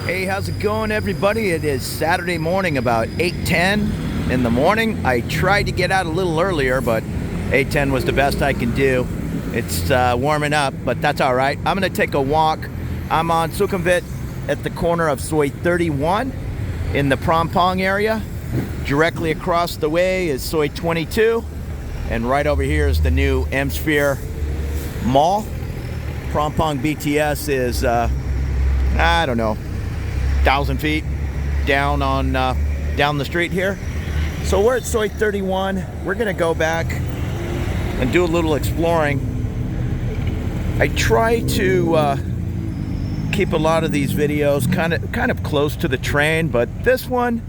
Hey, how's it going, everybody? It is Saturday morning, about 8:10 in the morning. I tried to get out a little earlier, but 8:10 was the best I can do. It's warming up, but that's all right. I'm going to take a walk. I'm on Sukhumvit at the corner of Soi 31 in the Prompong area. Directly across the way is Soi 22, and right over here is the new M-Sphere Mall. Prompong BTS is, I don't know, 1,000 feet down the street here. So we're at Soi 31. We're gonna go back and do a little exploring. I try to keep a lot of these videos kind of close to the train, but this one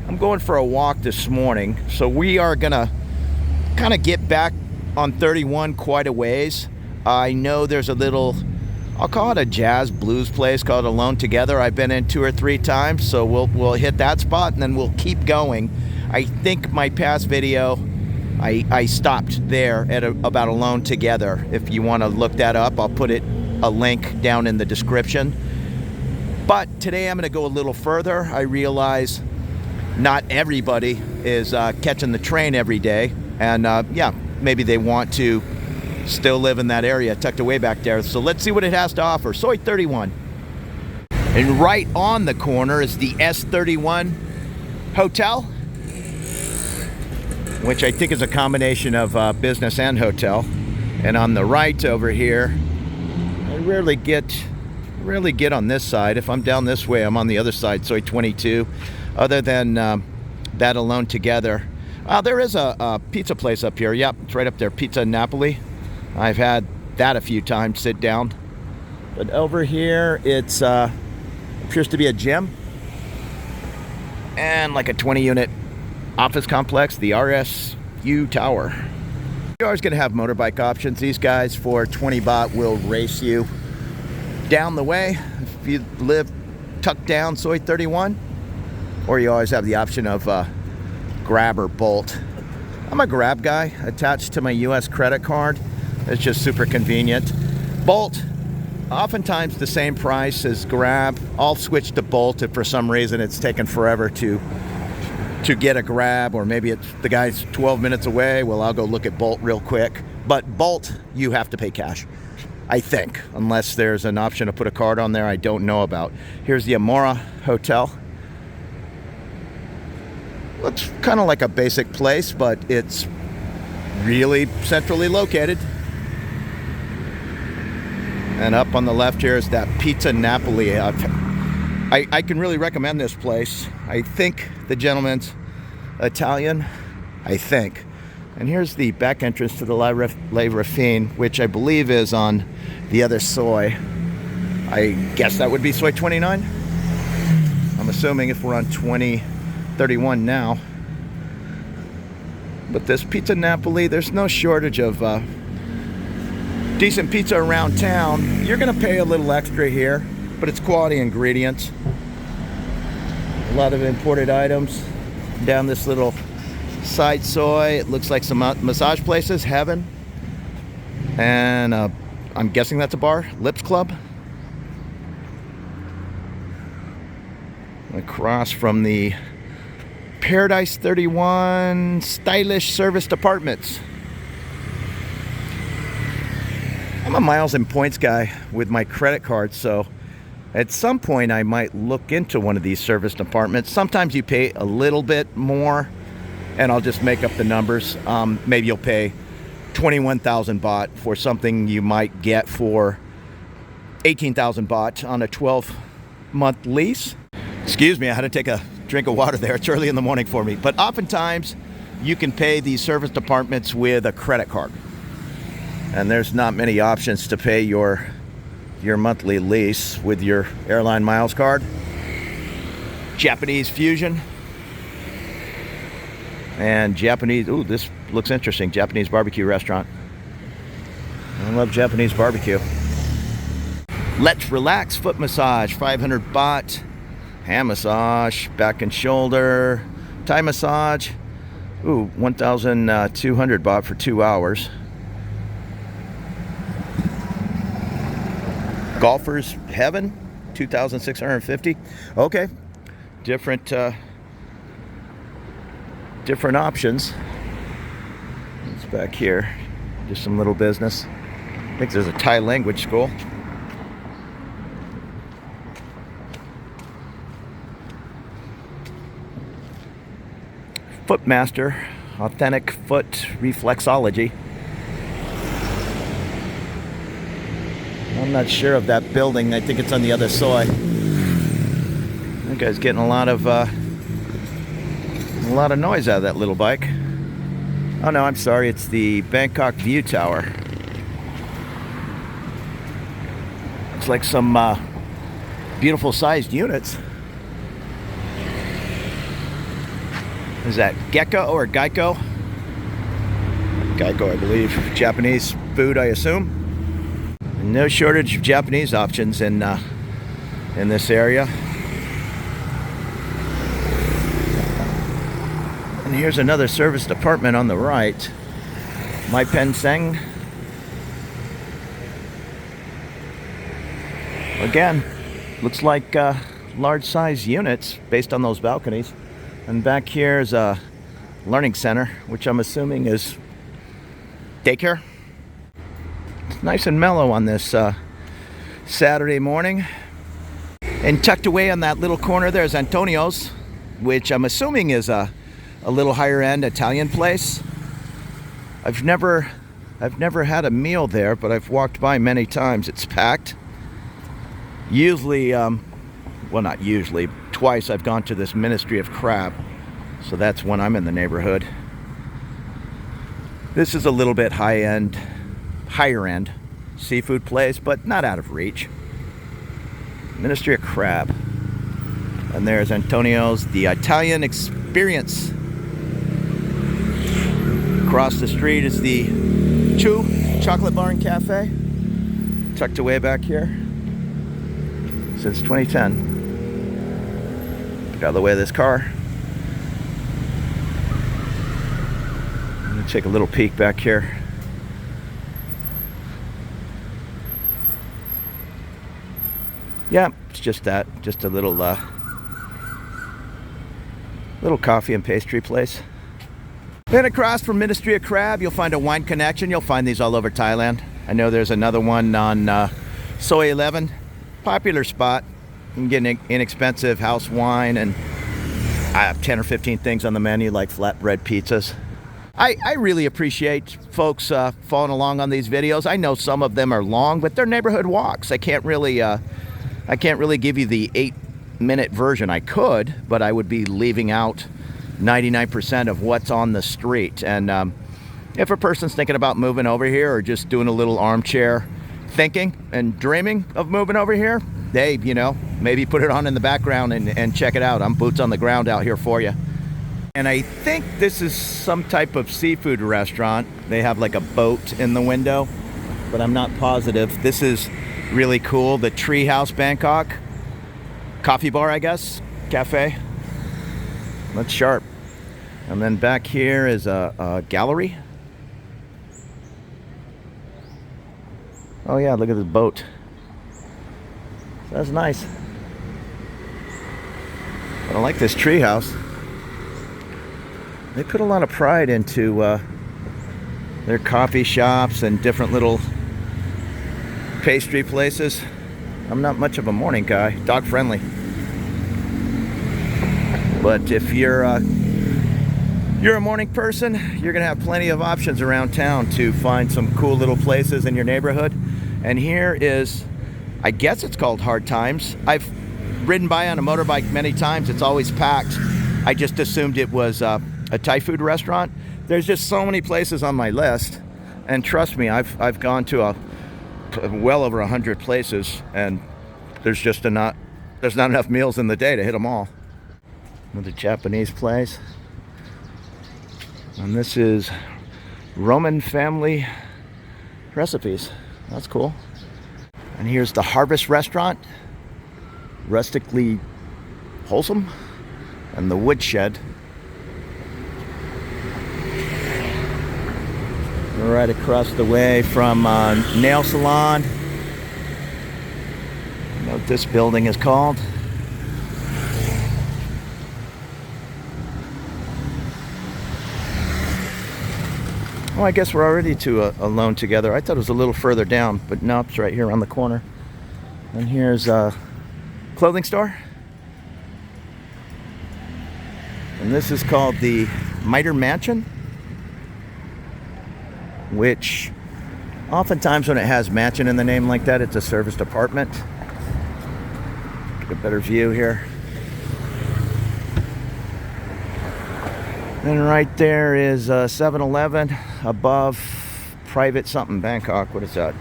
I'm going for a walk this morning. So we are gonna kind of get back on 31 quite a ways. I know there's a little, I'll call it a jazz blues place called Alone Together. I've been in 2 or 3 times, so we'll hit that spot and then we'll keep going. I think my past video, I stopped there at about Alone Together. If you want to look that up, I'll put a link down in the description. But today I'm going to go a little further. I realize not everybody is catching the train every day, and yeah, maybe they want to still live in that area tucked away back there. So let's see what it has to offer. Soi 31. And right on the corner is the S31 Hotel, which I think is a combination of business and hotel. And on the right over here, I rarely get on this side. If I'm down this way, I'm on the other side, Soi 22. Other than that Alone Together. There is a pizza place up here. Yep, it's right up there, Pizza Napoli. I've had that a few times, sit down. But over here, it's appears to be a gym and like a 20-unit office complex, the RSU Tower. You're always going to have motorbike options. These guys for 20 baht will race you down the way if you live tucked down Soi 31. Or you always have the option of Grab or Bolt. I'm a Grab guy attached to my US credit card. It's just super convenient. Bolt, oftentimes the same price as Grab. I'll switch to Bolt if for some reason it's taken forever to get a Grab, or maybe it's the guy's 12 minutes away. Well, I'll go look at Bolt real quick. But Bolt, you have to pay cash, I think, unless there's an option to put a card on there I don't know about. Here's the Amora Hotel. Looks kind of like a basic place, but it's really centrally located. And up on the left here is that Pizza Napoli. I can really recommend this place. I think the gentleman's Italian, I think. And here's the back entrance to the Le Raffine, which I believe is on the other Soi. I guess that would be Soi 29. I'm assuming if we're on 31 now. But this Pizza Napoli, there's no shortage of decent pizza around town. You're gonna pay a little extra here, but it's quality ingredients. A lot of imported items. Down this little side Soi, it looks like some massage places, Heaven. And I'm guessing that's a bar, Lips Club. Across from the Paradise 31 Stylish Serviced Apartments. I'm a miles and points guy with my credit card, so at some point I might look into one of these serviced apartments. Sometimes you pay a little bit more, and I'll just make up the numbers. Maybe you'll pay 21,000 baht for something you might get for 18,000 baht on a 12-month lease. Excuse me, I had to take a drink of water there. It's early in the morning for me. But oftentimes, you can pay these serviced apartments with a credit card. And there's not many options to pay your monthly lease with your airline miles card. Japanese fusion. And Japanese, ooh, this looks interesting. Japanese barbecue restaurant. I love Japanese barbecue. Let's Relax foot massage, 500 baht. Hand massage, back and shoulder, Thai massage. Ooh, 1,200 baht for 2 hours. Golfer's Heaven. $2,650. Okay, different options. It's back here, just some little business. I think there's a Thai language school. Footmaster, authentic foot reflexology. I'm not sure of that building. I think it's on the other side. That guy's getting a lot of noise out of that little bike. Oh no, I'm sorry. It's the Bangkok View Tower. Looks like some beautiful sized units. Is that Gecko or Geico? Geico, I believe. Japanese food, I assume. No shortage of Japanese options in this area. And here's another service department on the right. Mai Pen Seng. Again, looks like large size units based on those balconies. And back here is a learning center, which I'm assuming is daycare. It's nice and mellow on this Saturday morning. And tucked away on that little corner there's Antonio's, which I'm assuming is a little higher end Italian place. I've never had a meal there, but I've walked by many times. It's packed. Usually, well, not usually, twice I've gone to this Ministry of Crab, so that's when I'm in the neighborhood. This is a little bit higher end seafood place, but not out of reach. Ministry of Crab. And there's Antonio's, the Italian Experience. Across the street is the Chu Chocolate Bar and Cafe, tucked away back here since 2010. Get out of the way of this car. I'm gonna take a little peek back here. Yeah, it's just that. Just a little coffee and pastry place. Then across from Ministry of Crab, you'll find a Wine Connection. You'll find these all over Thailand. I know there's another one on Soy 11. Popular spot. You can get an inexpensive house wine, and I have 10 or 15 things on the menu like flatbread pizzas. I really appreciate folks following along on these videos. I know some of them are long, but they're neighborhood walks. I can't really give you the 8-minute version. I could, but I would be leaving out 99% of what's on the street. And if a person's thinking about moving over here or just doing a little armchair thinking and dreaming of moving over here, they, maybe put it on in the background and check it out. I'm boots on the ground out here for you. And I think this is some type of seafood restaurant. They have like a boat in the window, but I'm not positive. This is really cool. The Treehouse Bangkok coffee bar, I guess, cafe. That's sharp. And then back here is a gallery. Oh yeah, look at this boat. That's nice. I like this treehouse. They put a lot of pride into their coffee shops and different little pastry places. I'm not much of a morning guy, dog friendly. But if you're a morning person, you're gonna have plenty of options around town to find some cool little places in your neighborhood. And here is, I guess it's called Hard Times. I've ridden by on a motorbike many times. It's always packed. I just assumed it was a Thai food restaurant. There's just so many places on my list, and trust me, I've gone to well over 100 places, and there's not enough meals in the day to hit them all. Another Japanese place, and this is Roman family recipes. That's cool. And here's the Harvest Restaurant, rustically wholesome, and the Woodshed. Right across the way from Nail Salon. what this building is called. Oh, I guess we're already to Alone Together. I thought it was a little further down, but no, it's right here on the corner. And here's a clothing store. And this is called the Mitre Mansion, which oftentimes when it has mansion in the name like that, it's a serviced apartment. Get a better view here. And right there is 7-Eleven above private something Bangkok. What is that?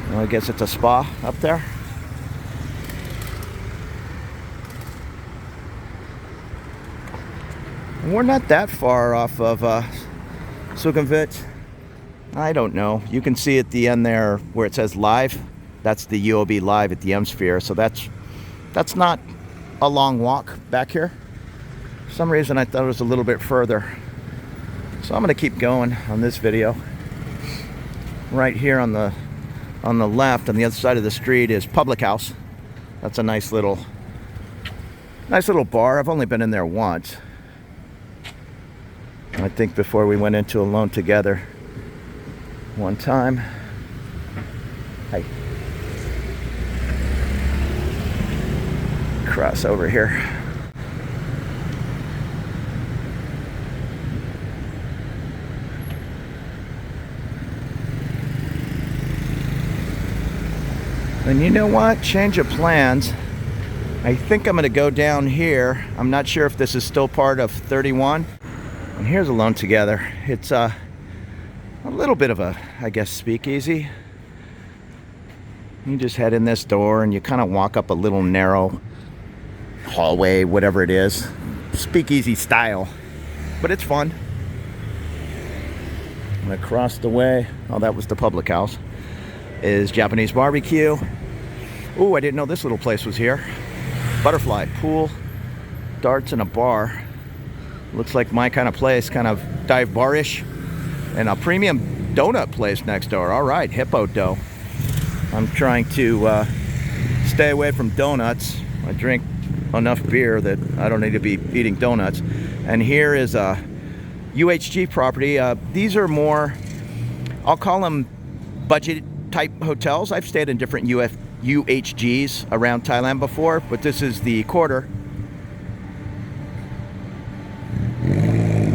Well, I guess it's a spa up there. And we're not that far off of Sukhumvit. I don't know. You can see at the end there where it says live. That's the UOB live at the M Sphere. So that's not a long walk back here. For some reason I thought it was a little bit further. So I'm going to keep going on this video. Right here on the left, on the other side of the street, is Public House. That's a nice little bar. I've only been in there once. I think before we went into Alone Together one time. Hey. Cross over here. And you know what? Change of plans. I think I'm going to go down here. I'm not sure if this is still part of 31. And here's Alone Together. It's a little bit of a, I guess, speakeasy. You just head in this door and you kind of walk up a little narrow hallway, whatever it is. Speakeasy style. But it's fun. And across the way, oh, that was the Public House, is Japanese barbecue. Oh, I didn't know this little place was here. Butterfly, pool, darts, and a bar. Looks like my kind of place, kind of dive bar-ish. And a premium donut place next door. All right, Hippo Dough. I'm trying to stay away from donuts. I drink enough beer that I don't need to be eating donuts. And here is a UHG property. These are more, I'll call them budget type hotels. I've stayed in different UHGs around Thailand before, but this is the Quarter.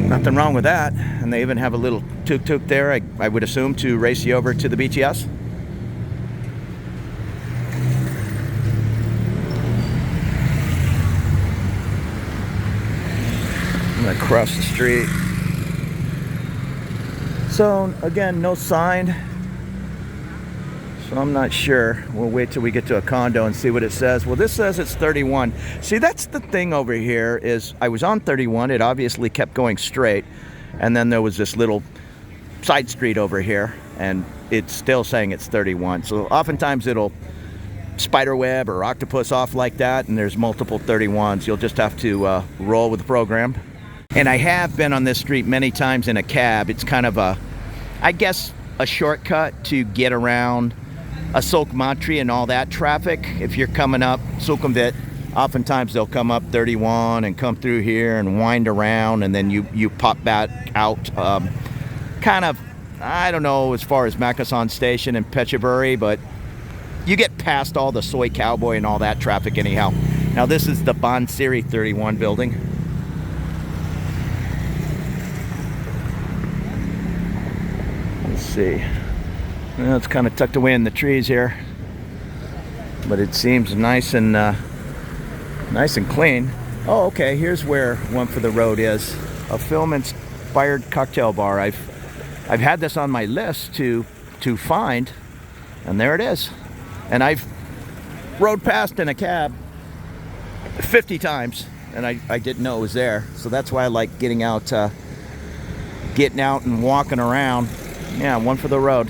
Nothing wrong with that. And they even have a little tuk-tuk there, I would assume, to race you over to the BTS. I'm gonna cross the street. So again, no sign. So I'm not sure. We'll wait till we get to a condo and see what it says. Well, this says it's 31. See, that's the thing over here is I was on 31. It obviously kept going straight. And then there was this little side street over here. And it's still saying it's 31. So oftentimes it'll spiderweb or octopus off like that. And there's multiple 31s. You'll just have to roll with the program. And I have been on this street many times in a cab. It's kind of a, I guess, a shortcut to get around a Sukhumvit and all that traffic. If you're coming up Sukhumvit, oftentimes they'll come up 31 and come through here and wind around, and then you pop back out. Kind of, I don't know as far as Makasan Station and Phetchaburi, but you get past all the Soy Cowboy and all that traffic anyhow. Now this is the Bansiri 31 building. Let's see. Well, it's kind of tucked away in the trees here, but it seems nice and clean. Oh, okay. Here's where One for the Road is, a film-inspired cocktail bar. I've had this on my list to find, and there it is. And I've rode past in a cab 50 times, and I didn't know it was there. So that's why I like getting out and walking around. Yeah, One for the Road.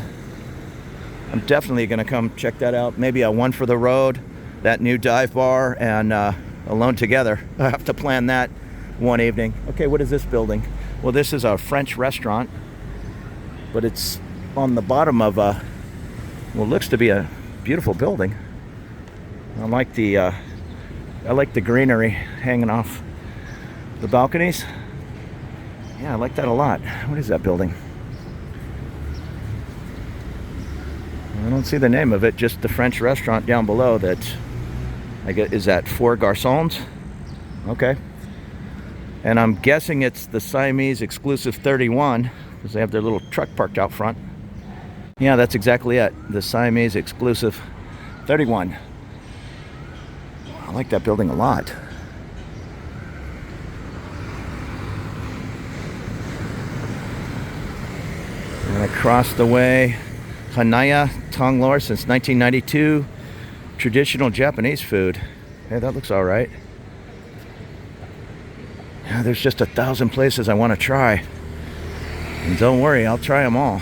I'm definitely going to come check that out. Maybe a One for the Road, that new dive bar, and Alone Together. I have to plan that one evening. Okay, what is this building? Well, this is a French restaurant, but it's on the bottom of a, well, looks to be a beautiful building. I like the greenery hanging off the balconies. Yeah, I like that a lot. What is that building? I don't see the name of it, just the French restaurant down below that I guess is at Four Garçons. Okay. And I'm guessing it's the Siamese exclusive 31 because they have their little truck parked out front. Yeah, that's exactly it. The Siamese exclusive 31. I like that building a lot. And across the way, Hanaya Tonglor since 1992. Traditional Japanese food. Hey, that looks all right. Yeah, there's just 1,000 places I want to try. And don't worry, I'll try them all.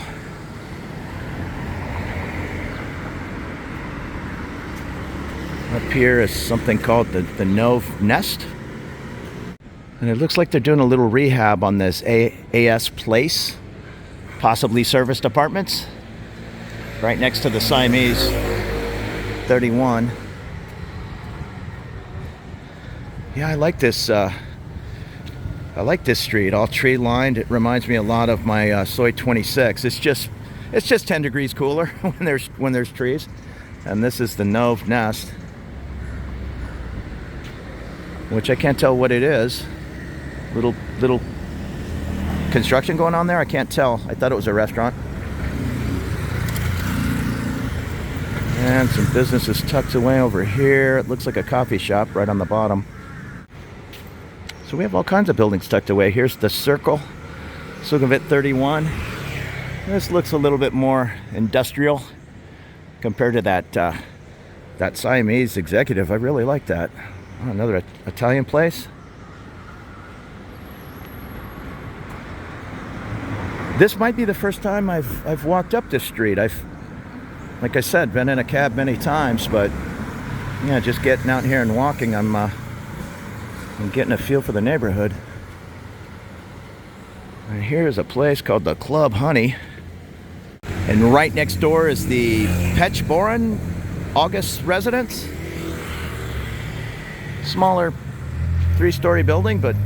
Up here is something called the Nove Nest. And it looks like they're doing a little rehab on this AS Place. Possibly serviced apartments. Right next to the Siamese 31. Yeah, I like this street, all tree lined. It reminds me a lot of my Soy 26. It's just 10 degrees cooler when there's trees. And this is the Nove Nest, which I can't tell what it is. Little construction going on there. I can't tell. I thought it was a restaurant. And some businesses tucked away over here. It looks like a coffee shop right on the bottom. So we have all kinds of buildings tucked away. Here's the Circle, Sukhumvit 31. This looks a little bit more industrial compared to that Siamese Executive. I really like that. Oh, another Italian place. This might be the first time I've walked up this street. Like I said, been in a cab many times, but yeah, just getting out here and walking, I'm getting a feel for the neighborhood. And here's a place called the Club Honey. And right next door is the Alex Bourne August residence. Smaller 3-story building, but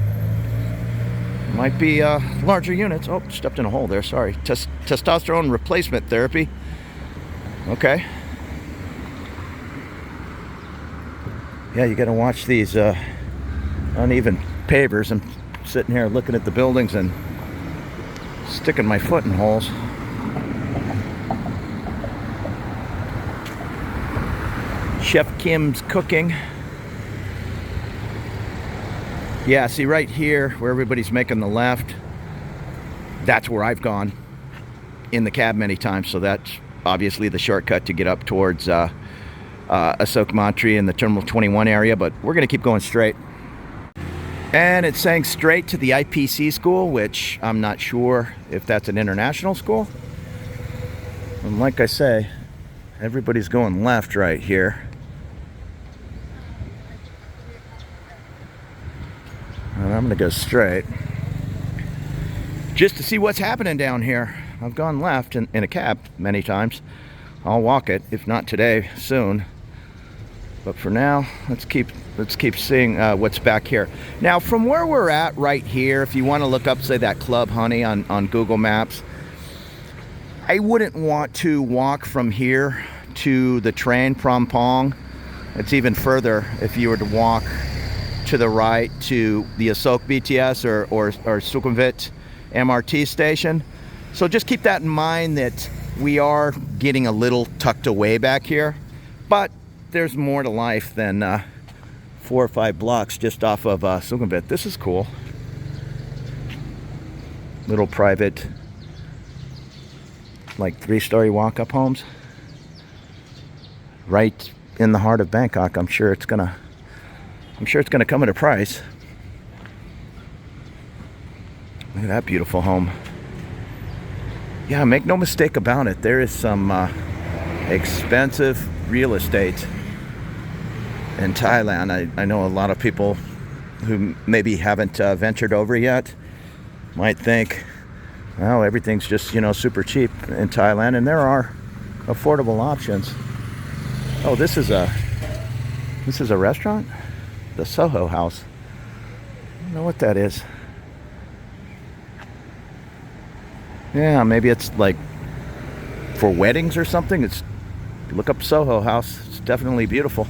might be larger units. Oh, stepped in a hole there, sorry. Testosterone replacement therapy. Okay. Yeah, you gotta watch these uneven pavers. I'm sitting here looking at the buildings and sticking my foot in holes. Chef Kim's cooking. Yeah, see right here where everybody's making the left, that's where I've gone in the cab many times. So that's obviously the shortcut to get up towards Asok Mantri in the Terminal 21 area, but we're gonna keep going straight. And it's saying straight to the IPC school, which I'm not sure if that's an international school. And like I say, everybody's going left right here. And I'm gonna go straight just to see what's happening down here. I've gone left in a cab many times. I'll walk it, if not today, soon. But for now, let's keep seeing what's back here. Now, from where we're at right here, if you want to look up, say, that Club Honey on Google Maps, I wouldn't want to walk from here to the train, Prampong. It's even further if you were to walk to the right to the Asok BTS or Sukhumvit MRT station. So just keep that in mind that we are getting a little tucked away back here, but there's more to life than 4 or 5 blocks just off of Sukhumvit. This is cool. Little private, like 3-story walk-up homes. Right in the heart of Bangkok. I'm sure it's gonna come at a price. Look at that beautiful home. Yeah, make no mistake about it. There is some expensive real estate in Thailand. I know a lot of people who maybe haven't ventured over yet might think, well, everything's just, super cheap in Thailand, and there are affordable options. Oh, this is This is a restaurant? The Soho House. I don't know what that is. Yeah, maybe it's like for weddings or something. It's look up Soho House. It's definitely beautiful.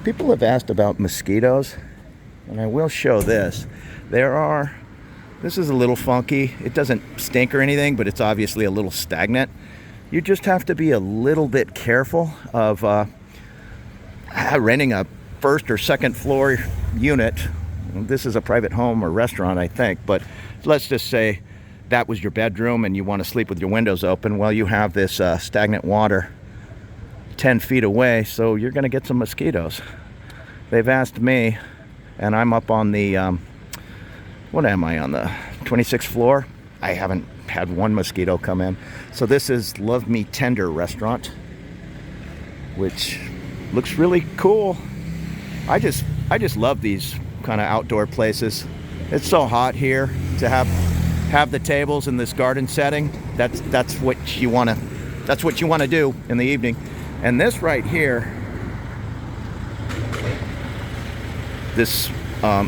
People have asked about mosquitoes, and I will show this. This is a little funky. It doesn't stink or anything, but it's obviously a little stagnant. You just have to be a little bit careful of renting a first or second floor unit. This is a private home or restaurant, I think, but let's just say that was your bedroom and you want to sleep with your windows open. Well, you have this stagnant water 10 feet away, so you're going to get some mosquitoes. They've asked me, and I'm up on the, what am I, on the 26th floor? I haven't had one mosquito come in. So this is Love Me Tender restaurant, which looks really cool. I just love these kind of outdoor places. It's so hot here to have the tables in this garden setting. That's what you want to do in the evening. And this right here, this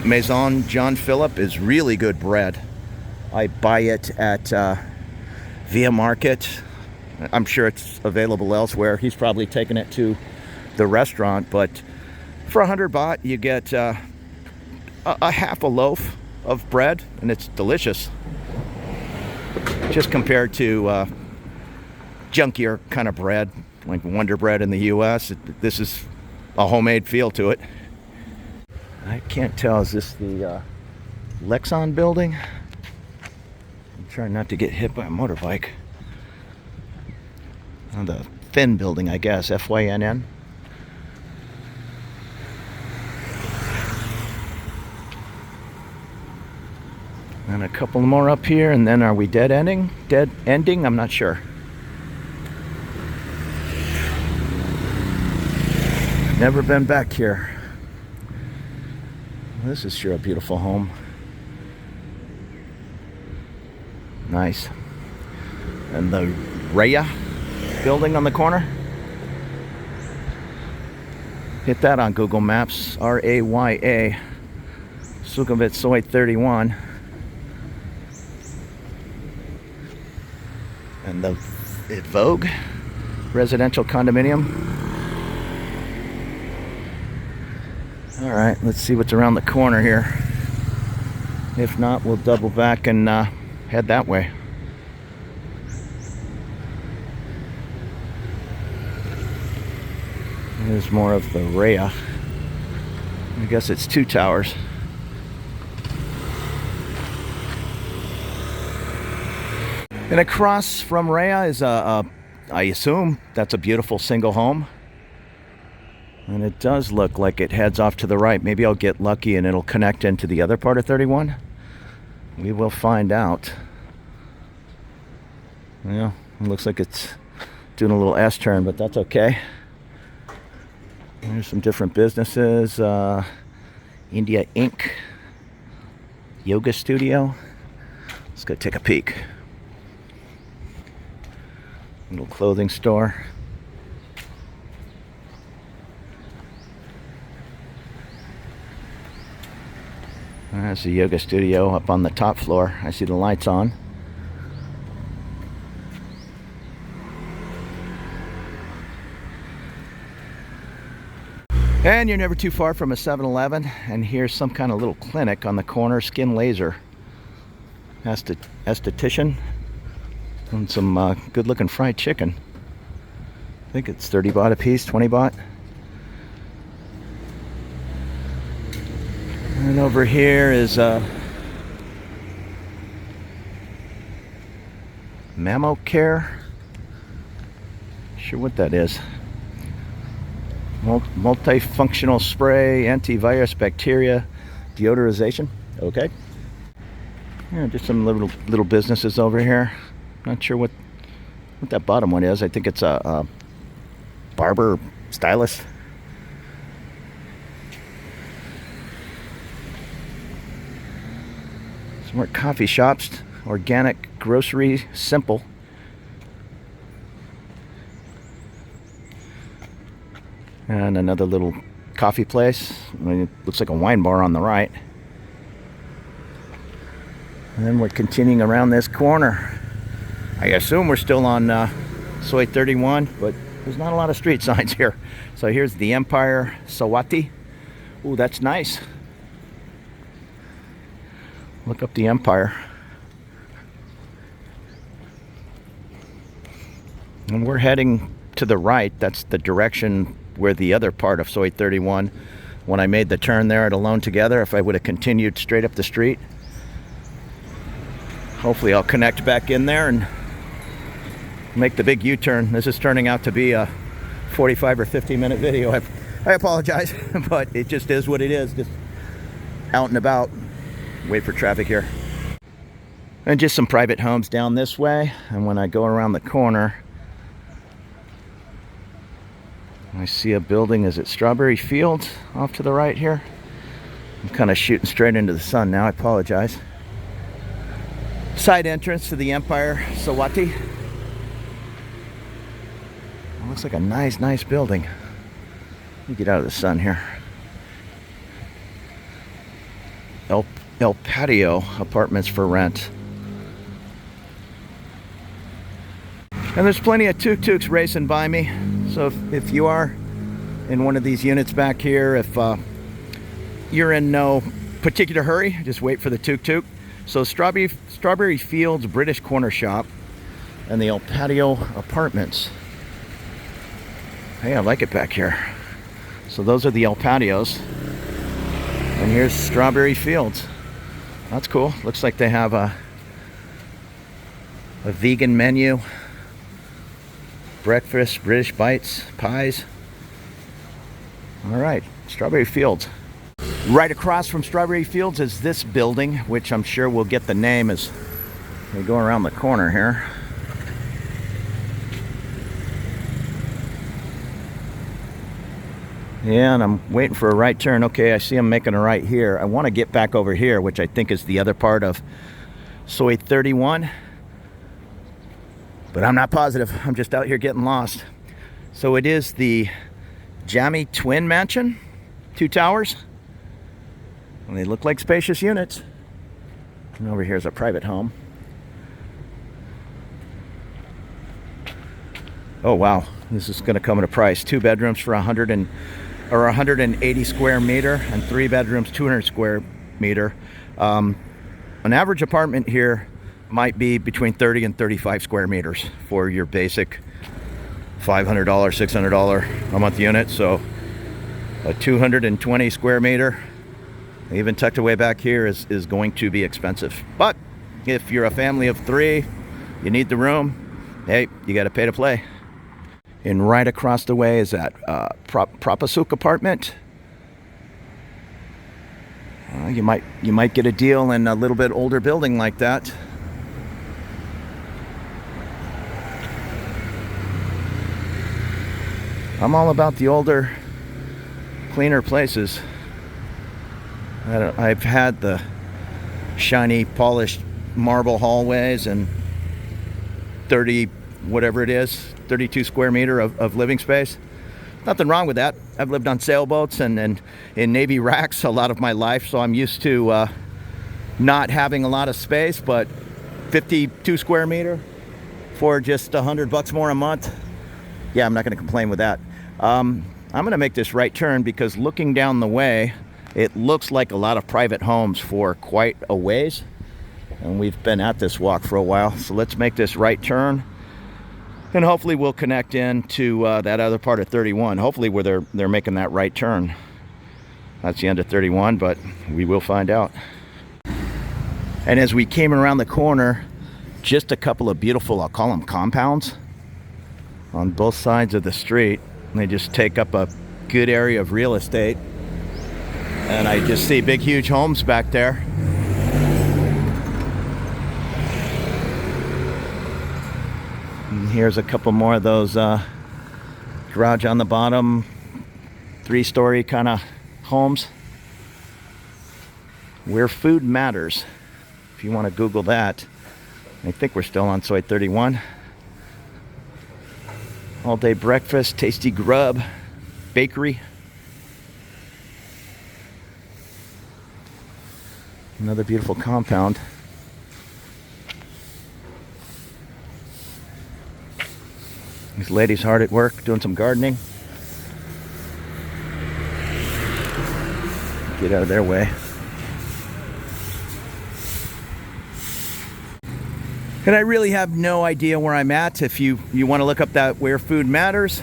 Maison John Philip is really good bread. I buy it at Via Market. I'm sure it's available elsewhere. He's probably taken it to the restaurant, but for 100 baht you get a half a loaf of bread, and it's delicious. Just compared to junkier kind of bread like Wonder Bread in the US, this is a homemade feel to it. I can't tell, is this the Lexon building? I'm trying not to get hit by a motorbike. The Finn building, I guess, FYNN. And a couple more up here, and then are we dead ending? Dead ending? I'm not sure. Never been back here. This is sure a beautiful home. Nice. And the Raya building on the corner. Hit that on Google Maps. R-A-Y-A. Sukhumvit Soy 31. And the Vogue residential condominium. All right, let's see what's around the corner here. If not, we'll double back and head that way. There's more of the Raya. I guess it's 2 towers. And across from Raya is I assume that's a beautiful single home. And it does look like it heads off to the right. Maybe I'll get lucky and it'll connect into the other part of 31. We will find out. Yeah, it looks like it's doing a little S-turn, but that's okay. There's some different businesses. India Inc. Yoga studio. Let's go take a peek. Little clothing store. There's the yoga studio up on the top floor. I see the lights on. And you're never too far from a 7-Eleven. And here's some kind of little clinic on the corner. Skin laser. Esthetician. And some good looking fried chicken. I think it's 30 baht a piece, 20 baht. And over here is Mammo Care. Sure what that is. Multifunctional spray, antivirus, bacteria, deodorization. Okay. Yeah, just some little businesses over here. Not sure what that bottom one is. I think it's a barber, stylist. Some more coffee shops. Organic grocery, simple. And another little coffee place. I mean, it looks like a wine bar on the right. And then we're continuing around this corner. I assume we're still on Soi 31, but there's not a lot of street signs here. So here's the Empire Sawati. Ooh, that's nice. Look up the Empire. And we're heading to the right. That's the direction where the other part of Soi 31, when I made the turn there at Alone Together, if I would have continued straight up the street. Hopefully I'll connect back in there and make the big U-turn. This is turning out to be a 45 or 50 minute video. I apologize, but it just is what it is. Just out and about. Wait for traffic here. And just some private homes down this way. And when I go around the corner, I see a building. Is it Strawberry Fields off to the right here? I'm kind of shooting straight into the sun now. I apologize. Side entrance to the Empire Sawati. It looks like a nice building. Let me get out of the sun here. El Patio apartments for rent. And there's plenty of tuk-tuks racing by me. So if you are in one of these units back here, if you're in no particular hurry, just wait for the tuk-tuk. So Strawberry Fields British Corner Shop and the El Patio Apartments. Hey, I like it back here. So those are the El Patios. And here's Strawberry Fields. That's cool. Looks like they have a vegan menu. Breakfast, British bites, pies. All right, Strawberry Fields. Right across from Strawberry Fields is this building, which I'm sure we'll get the name as we go around the corner here. Yeah, and I'm waiting for a right turn. Okay, I see I'm making a right here. I want to get back over here, which I think is the other part of Soi 31. But I'm not positive. I'm just out here getting lost. So it is the Jammy Twin Mansion. 2 towers. And they look like spacious units. And over here is a private home. Oh wow, this is going to come at a price. 2 bedrooms for 180 square meter, and 3 bedrooms, 200 square meter. An average apartment here might be between 30 and 35 square meters for your basic $500, $600 a month unit. So a 220 square meter, even tucked away back here, is going to be expensive. But if you're a family of 3, you need the room, hey, you got to pay to play. And right across the way is that Propasuk apartment. You might get a deal in a little bit older building like that. I'm all about the older, cleaner places. I've had the shiny, polished marble hallways and 30, whatever it is, 32 square meter of living space. Nothing wrong with that. I've lived on sailboats and in Navy racks a lot of my life, so I'm used to not having a lot of space, but 52 square meter for just $100 more a month. Yeah, I'm not going to complain with that. I'm going to make this right turn because looking down the way, it looks like a lot of private homes for quite a ways. And we've been at this walk for a while. So let's make this right turn. And hopefully we'll connect into that other part of 31. Hopefully where they're making that right turn. That's the end of 31, but we will find out. And as we came around the corner, just a couple of beautiful, I'll call them compounds, on both sides of the street. And they just take up a good area of real estate. And I just see big, huge homes back there. And here's a couple more of those garage on the bottom, 3-story kind of homes. Where food matters. If you want to Google that. I think we're still on Soi 31. All day breakfast, tasty grub. bakery. Another beautiful compound. These ladies hard at work doing some gardening. Get out of their way. And I really have no idea where I'm at. If you want to look up that Where Food Matters.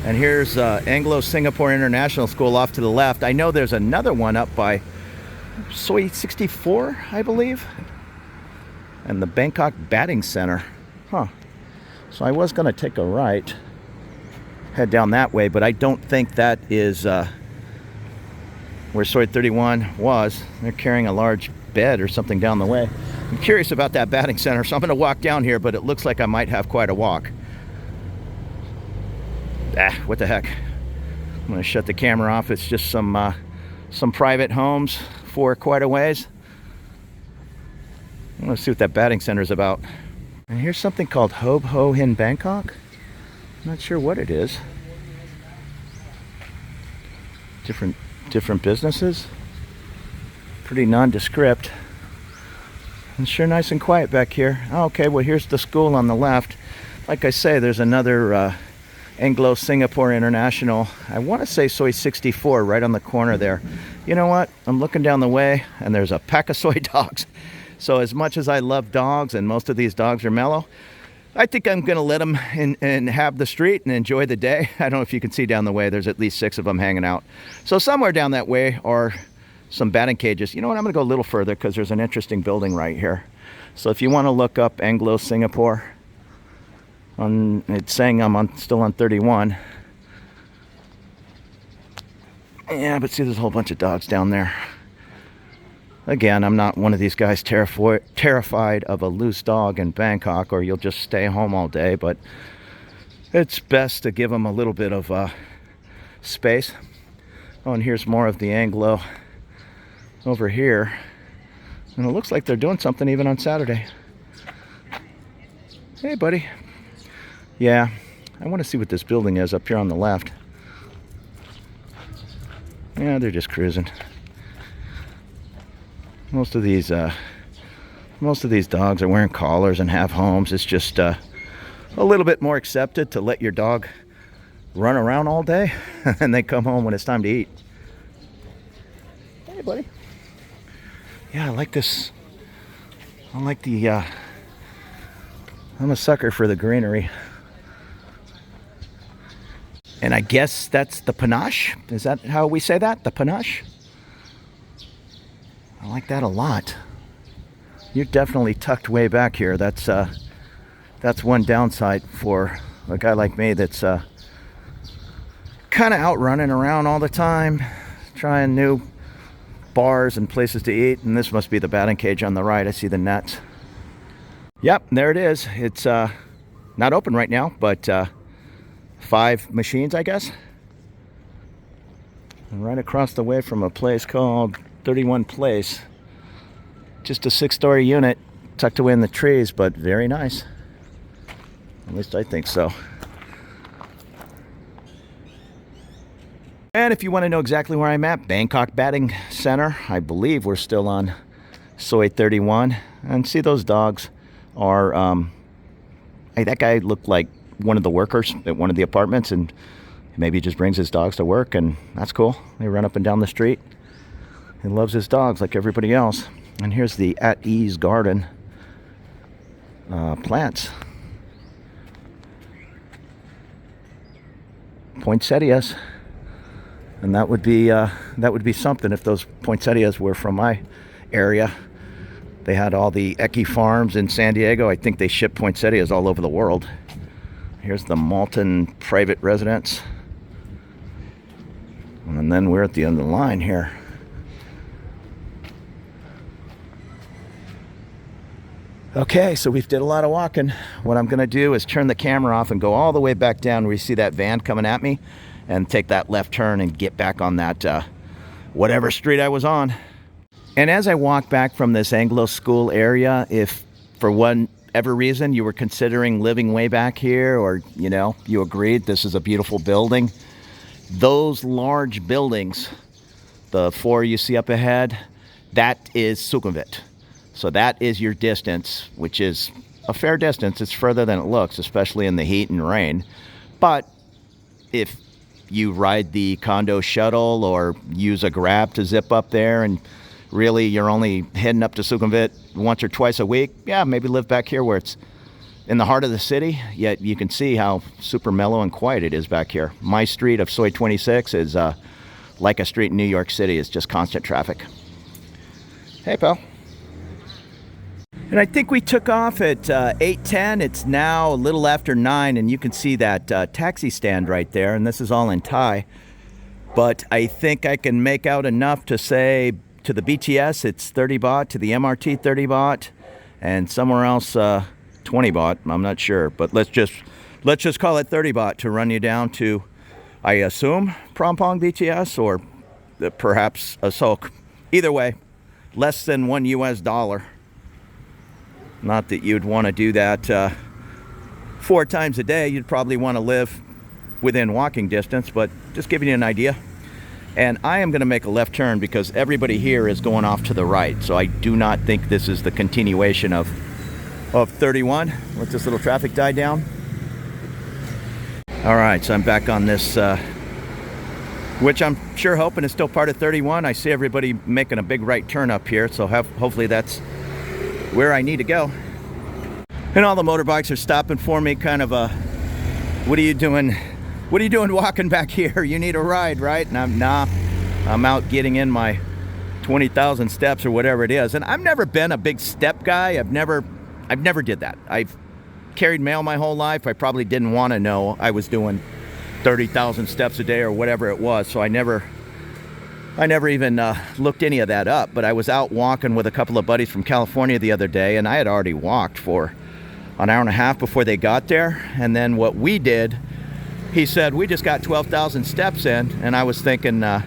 And here's Anglo-Singapore International School off to the left. I know there's another one up by Soi 64, I believe. And the Bangkok Batting Center. Huh. So I was going to take a right, head down that way, but I don't think that is where Soi 31 was. They're carrying a large bed or something down the way. I'm curious about that batting center, so I'm going to walk down here, but it looks like I might have quite a walk. What the heck. I'm going to shut the camera off. It's just some private homes for quite a ways. I'm going to see what that batting center is about. And here's something called Hob Ho in Bangkok. I'm not sure what it is. Different businesses. Pretty nondescript. And sure nice and quiet back here. Oh, okay, well here's the school on the left. Like I say, there's another Anglo-Singapore International. I want to say Soi 64 right on the corner there. You know what? I'm looking down the way and there's a pack of soy dogs. So as much as I love dogs, and most of these dogs are mellow, I think I'm going to let them have the street and enjoy the day. I don't know if you can see down the way, there's at least 6 of them hanging out. So somewhere down that way are some batting cages. You know what, I'm going to go a little further because there's an interesting building right here. So if you want to look up Anglo-Singapore, it's saying I'm still on 31. Yeah, but see, there's a whole bunch of dogs down there. Again, I'm not one of these guys terrified of a loose dog in Bangkok, or you'll just stay home all day, but it's best to give them a little bit of space. Oh, and here's more of the Anglo over here. And it looks like they're doing something even on Saturday. Hey, buddy. Yeah, I want to see what this building is up here on the left. Yeah, they're just cruising. Most of these dogs are wearing collars and have homes. It's just a little bit more accepted to let your dog run around all day and they come home when it's time to eat. Hey, buddy. Yeah, I like this. I like the, I'm a sucker for the greenery. And I guess that's the panache. Is that how we say that? The panache? I like that a lot. You're definitely tucked way back here. That's one downside for a guy like me that's kind of out running around all the time, trying new bars and places to eat. And this must be the batting cage on the right. I see the nets. Yep, there it is. It's not open right now, but 5 machines, I guess. And right across the way from a place called 31 Place. Just a 6-story unit tucked away in the trees, but very nice. At least I think so. And if you want to know exactly where I'm at, Bangkok Batting Center, I believe we're still on Soi 31. And see, those dogs are, hey, that guy looked like one of the workers at one of the apartments, and maybe he just brings his dogs to work, and that's cool. They run up and down the street. He loves his dogs like everybody else. And here's the At Ease Garden plants. Poinsettias. And that would be something if those poinsettias were from my area. They had all the Eki farms in San Diego. I think they ship poinsettias all over the world. Here's the Malton private residence. And then we're at the end of the line here. Okay, so we've did a lot of walking. What I'm going to do is turn the camera off and go all the way back down where you see that van coming at me, and take that left turn and get back on that whatever street I was on. And as I walk back from this Anglo school area, if for whatever reason you were considering living way back here, or you agreed this is a beautiful building Those large buildings, the 4 you see up ahead, that is Sukhumvit. So that is your distance, which is a fair distance. It's further than it looks, especially in the heat and rain. But if you ride the condo shuttle or use a Grab to zip up there, and really you're only heading up to Sukhumvit once or twice a week, yeah, maybe live back here where it's in the heart of the city, yet you can see how super mellow and quiet it is back here. My street of Soi 26 is like a street in New York City. It's just constant traffic. Hey, pal. And I think we took off at 8:10. It's now a little after 9, and you can see that taxi stand right there, and this is all in Thai. But I think I can make out enough to say to the BTS it's 30 baht, to the MRT 30 baht, and somewhere else 20 baht. I'm not sure, but let's just call it 30 baht to run you down to, I assume, Prompong BTS or perhaps Asok. Either way, less than $1 US. Not that you'd want to do that 4 times a day. You'd probably want to live within walking distance, but just giving you an idea. And I am going to make a left turn because everybody here is going off to the right. So I do not think this is the continuation of 31. Let this little traffic die down. All right, so I'm back on this, which I'm sure hoping is still part of 31. I see everybody making a big right turn up here, so hopefully that's where I need to go. And all the motorbikes are stopping for me, kind of what are you doing? What are you doing walking back here? You need a ride, right? And I'm out getting in my 20,000 steps or whatever it is. And I've never been a big step guy. I've never did that. I've carried mail my whole life. I probably didn't want to know I was doing 30,000 steps a day or whatever it was. So I never even looked any of that up. But I was out walking with a couple of buddies from California the other day, and I had already walked for an hour and a half before they got there. And then what we did, he said, we just got 12,000 steps in. And I was thinking, well,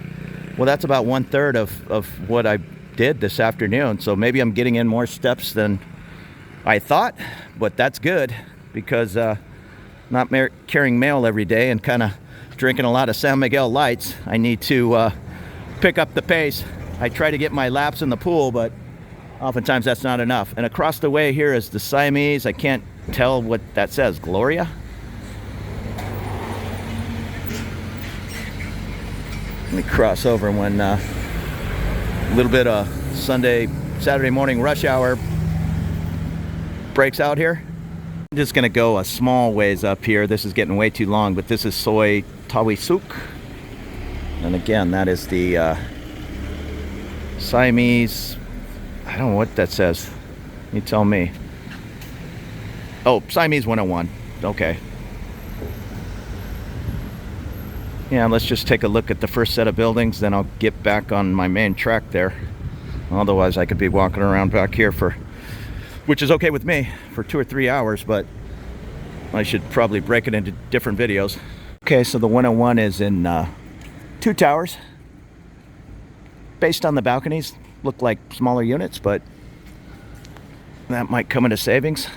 that's about 1/3 of what I did this afternoon. So maybe I'm getting in more steps than I thought, but that's good because not carrying mail every day and kind of drinking a lot of San Miguel Lights, I need to pick up the pace. I try to get my laps in the pool, but oftentimes that's not enough. And across the way here is the Siamese. I can't tell what that says. Gloria? Let me cross over when a little bit of Saturday morning rush hour breaks out here. I'm just gonna go a small ways up here. This is getting way too long, but this is Soi Tawisuk. And again, that is the Siamese. I don't know what that says. You tell me. Oh, Siamese 101. Okay. Yeah, let's just take a look at the first set of buildings, then I'll get back on my main track there. Otherwise, I could be walking around back here which is okay with me, for 2 or 3 hours, but I should probably break it into different videos. Okay, so the 101 is in 2 towers. Based on the balconies, look like smaller units, but that might come into savings.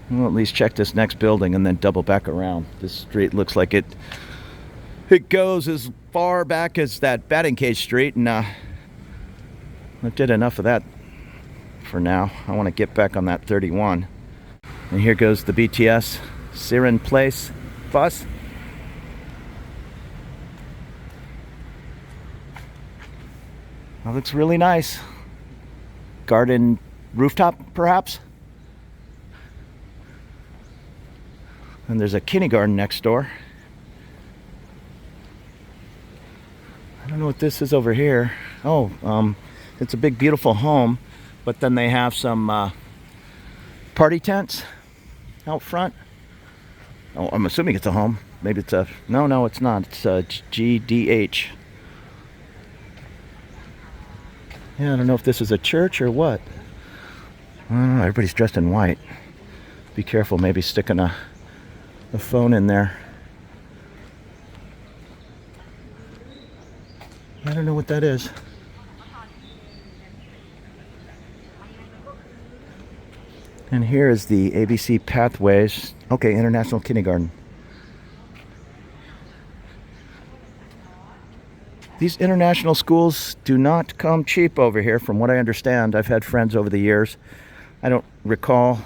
We'll at least check this next building and then double back around. This street looks like it goes as far back as that batting cage street, and I did enough of that for now. I want to get back on that 31. And here goes the BTS Siren Place bus. That looks really nice. Garden rooftop, perhaps? And there's a kindergarten next door. I don't know what this is over here. Oh, it's a big, beautiful home, but then they have some party tents out front. Oh, I'm assuming it's a home. Maybe it's a... No, it's not. It's a GDH. Yeah, I don't know if this is a church or what. I don't know. Everybody's dressed in white. Be careful, maybe sticking a phone in there. I don't know what that is. And here is the ABC Pathways. Okay, International Kindergarten. These international schools do not come cheap over here, from what I understand. I've had friends over the years. I don't recall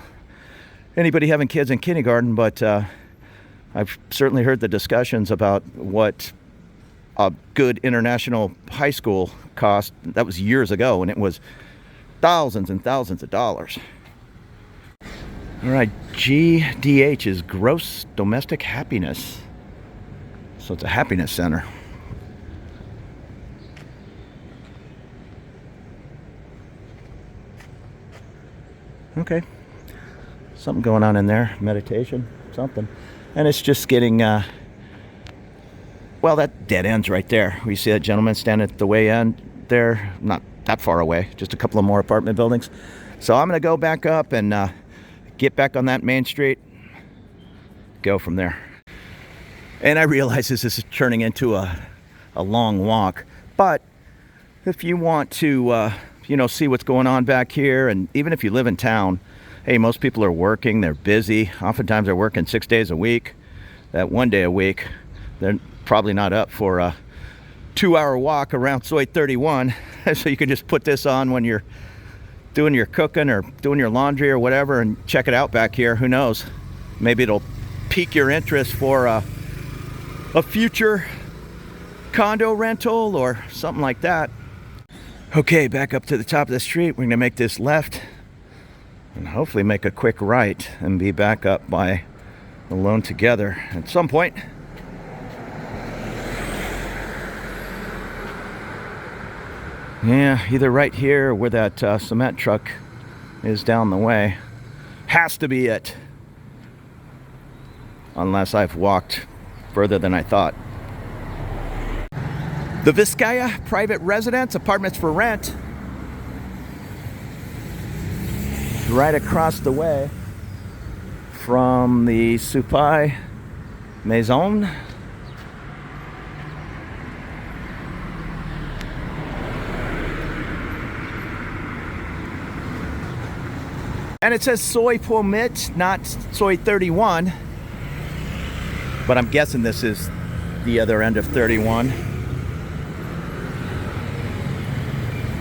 anybody having kids in kindergarten, but I've certainly heard the discussions about what a good international high school cost. That was years ago, and it was thousands and thousands of dollars. All right, GDH is gross domestic happiness. So it's a happiness center. Okay, something going on in there, meditation, something. And it's just getting, well, that dead end's right there. We see that gentleman standing at the way end there, not that far away, just a couple of more apartment buildings. So I'm gonna go back up and get back on that main street, go from there. And I realize this is turning into a long walk, but if you want to see what's going on back here, and even if you live in town, hey, most people are working, they're busy. Oftentimes they're working 6 days a week. That 1 day a week, they're probably not up for a 2-hour walk around Soi 31. So you can just put this on when you're doing your cooking or doing your laundry or whatever and check it out back here. Who knows? Maybe it'll pique your interest for a future condo rental or something like that. Okay, back up to the top of the street. We're gonna make this left and hopefully make a quick right and be back up by Alone Together at some point. Yeah, either right here or where that cement truck is down the way. Has to be it. Unless I've walked further than I thought. The Vizcaya private residence, apartments for rent. Right across the way from the Supai Maison. And it says Soi Pomit, not Soi 31. But I'm guessing this is the other end of 31.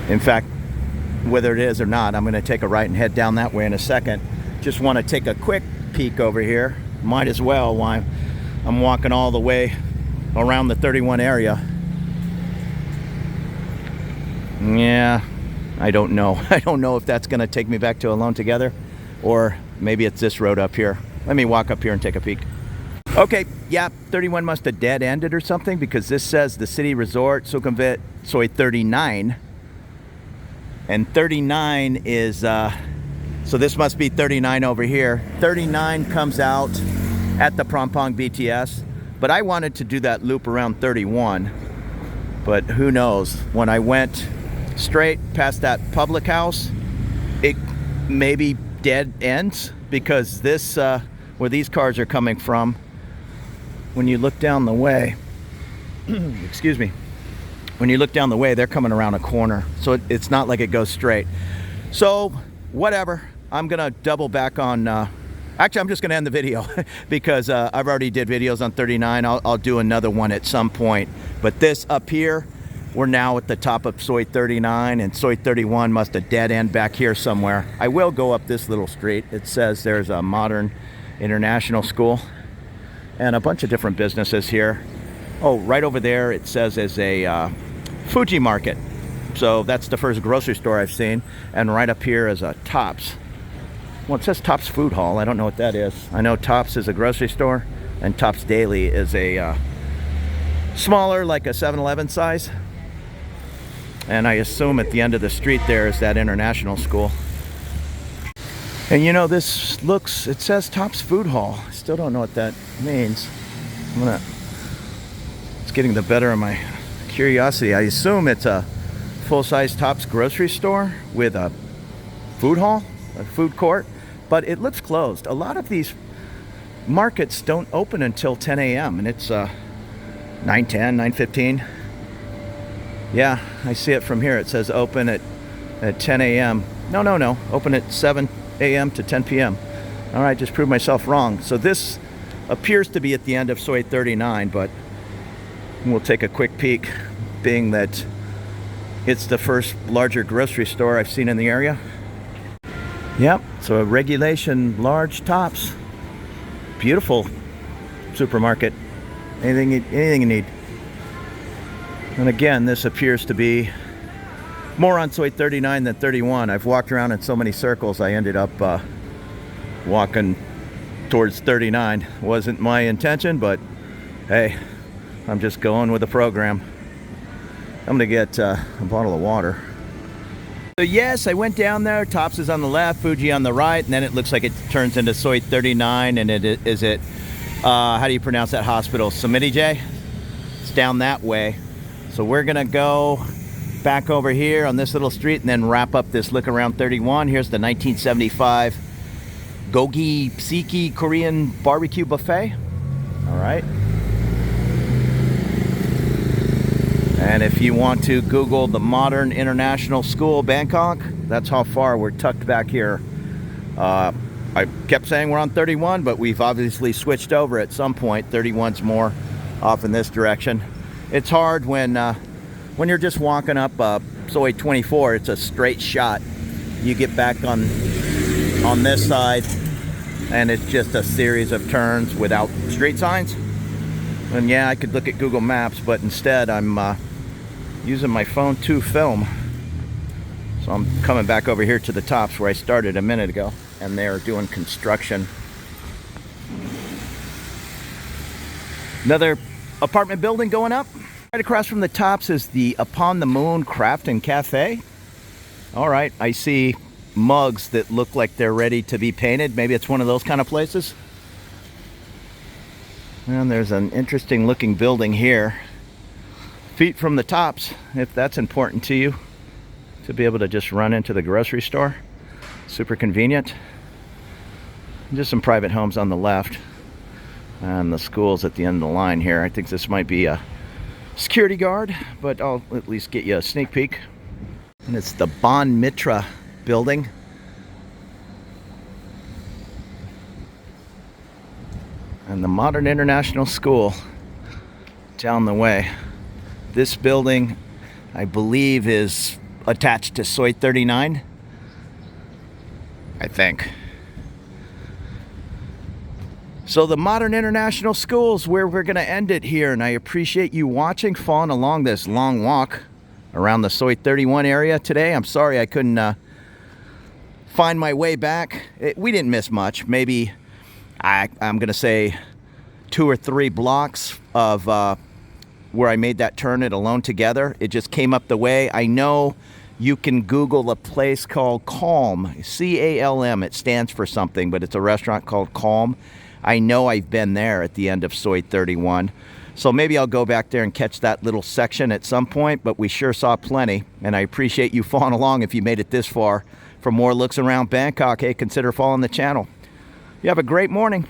In fact, whether it is or not, I'm going to take a right and head down that way in a second. Just want to take a quick peek over here. Might as well while I'm walking all the way around the 31 area. Yeah, I don't know. I don't know if that's going to take me back to Alone Together, or maybe it's this road up here. Let me walk up here and take a peek. Okay, yeah, 31 must have dead ended or something, because this says the city resort, Sukhumvit, Soi 39. And 39 is, so this must be 39 over here. 39 comes out at the Prompong BTS, but I wanted to do that loop around 31. But who knows, when I went straight past that public house, it maybe dead ends, because this, where these cars are coming from, when you look down the way, excuse me, when you look down the way, they're coming around a corner. So it's not like it goes straight. So whatever, I'm gonna double back on, actually I'm just gonna end the video because I've already did videos on 39. I'll do another one at some point. But this up here, we're now at the top of Soi 39, and Soi 31 must have dead end back here somewhere. I will go up this little street. It says there's a modern international school and a bunch of different businesses here. Oh, right over there it says is a Fuji market. So that's the first grocery store I've seen. And right up here is a Tops. Well, it says Tops Food Hall. I don't know what that is. I know Tops is a grocery store, and Tops Daily is a smaller, like a 7-Eleven size. And I assume at the end of the street there is that international school. And you know, this looks, it says Tops Food Hall. I still don't know what that means. It's getting the better of my curiosity. I assume it's a full-size Tops grocery store with a food hall, a food court, but it looks closed. A lot of these markets don't open until 10 a.m. and it's 9:10, 9:15. Yeah, I see it from here. It says open at 10 a.m. No. Open at 7 a.m. to 10 p.m. All right, just proved myself wrong. So this appears to be at the end of Soi 39, but we'll take a quick peek. being that it's the first larger grocery store I've seen in the area. Yep, so a regulation large tops. Beautiful supermarket. Anything you need. And again, this appears to be more on Soi 39 than 31. I've walked around in so many circles, I ended up walking towards 39. Wasn't my intention, but hey, I'm just going with the program. I'm gonna get a bottle of water. So yes, I went down there. Tops is on the left, Fuji on the right, and then it looks like it turns into Soi 39. And how do you pronounce that hospital? Sukhumvit? It's down that way. So we're gonna go back over here on this little street and then wrap up this look around 31. Here's the 1975 Gogi Siki Korean barbecue buffet. All right. And if you want to Google the Modern International School, Bangkok, that's how far we're tucked back here. I kept saying we're on 31, but we've obviously switched over at some point. 31's more off in this direction. It's hard when you're just walking up Soi 24. It's a straight shot. You get back on this side, and it's just a series of turns without street signs. And yeah, I could look at Google Maps, but instead I'm using my phone to film. So I'm coming back over here to the tops where I started a minute ago, and they're doing construction. Another apartment building going up. Right across from the tops is the Upon the Moon Craft and Cafe. All right, I see mugs that look like they're ready to be painted. Maybe it's one of those kind of places. And there's an interesting looking building here. Feet from the tops, if that's important to you, to be able to just run into the grocery store. Super convenient. Just some private homes on the left. And the school's at the end of the line here. I think this might be a security guard, but I'll at least get you a sneak peek. And it's the Bon Mitra building. And the Modern International School down the way. This building, I believe, is attached to Soi 39. I think. So the Modern International School is where we're going to end it here. And I appreciate you watching, following along this long walk around the Soi 31 area today. I'm sorry I couldn't find my way back. We didn't miss much. Maybe I'm going to say 2 or 3 blocks of where I made that turn at Alone Together. It just came up the way. I know you can Google a place called Calm, C-A-L-M. It stands for something, but it's a restaurant called Calm. I know I've been there at the end of Soi 31. So maybe I'll go back there and catch that little section at some point, but we sure saw plenty. And I appreciate you following along if you made it this far. For more looks around Bangkok, hey, consider following the channel. You have a great morning.